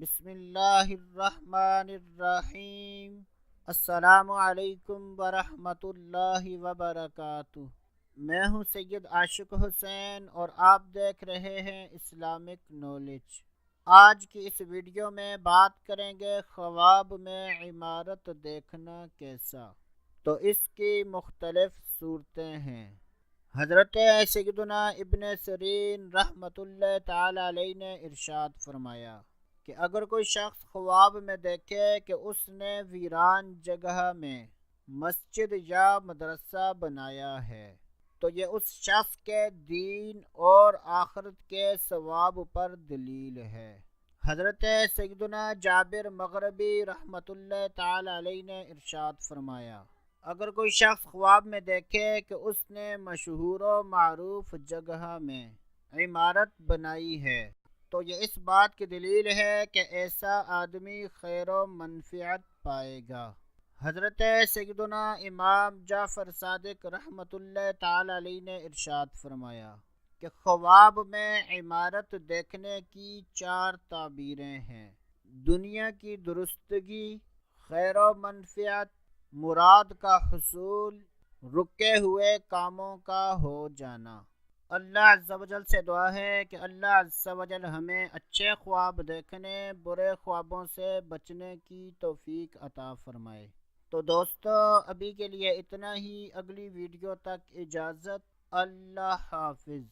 بسم اللہ الرحمن الرحیم۔ السلام علیکم ورحمۃ اللہ وبرکاتہ۔ میں ہوں سید عاشق حسین اور آپ دیکھ رہے ہیں اسلامک نالج۔ آج کی اس ویڈیو میں بات کریں گے خواب میں عمارت دیکھنا کیسا۔ تو اس کی مختلف صورتیں ہیں۔ حضرت سیدنا ابن سیرین رحمۃ اللہ تعالی علیہ نے ارشاد فرمایا کہ اگر کوئی شخص خواب میں دیکھے کہ اس نے ویران جگہ میں مسجد یا مدرسہ بنایا ہے تو یہ اس شخص کے دین اور آخرت کے ثواب پر دلیل ہے۔ حضرت سیدنا جابر مغربی رحمۃ اللہ تعالی علیہ نے ارشاد فرمایا اگر کوئی شخص خواب میں دیکھے کہ اس نے مشہور و معروف جگہ میں عمارت بنائی ہے تو یہ اس بات کی دلیل ہے کہ ایسا آدمی خیر و منفعت پائے گا۔ حضرت سیدنا امام جعفر صادق رحمۃ اللہ تعالی علیہ نے ارشاد فرمایا کہ خواب میں عمارت دیکھنے کی 4 تعبیریں ہیں: دنیا کی درستگی، خیر و منفعت، مراد کا حصول، رکے ہوئے کاموں کا ہو جانا۔ اللہ عز و جل سے دعا ہے کہ اللہ عز و جل ہمیں اچھے خواب دیکھنے، برے خوابوں سے بچنے کی توفیق عطا فرمائے۔ تو دوستو ابھی کے لیے اتنا ہی، اگلی ویڈیو تک اجازت، اللہ حافظ۔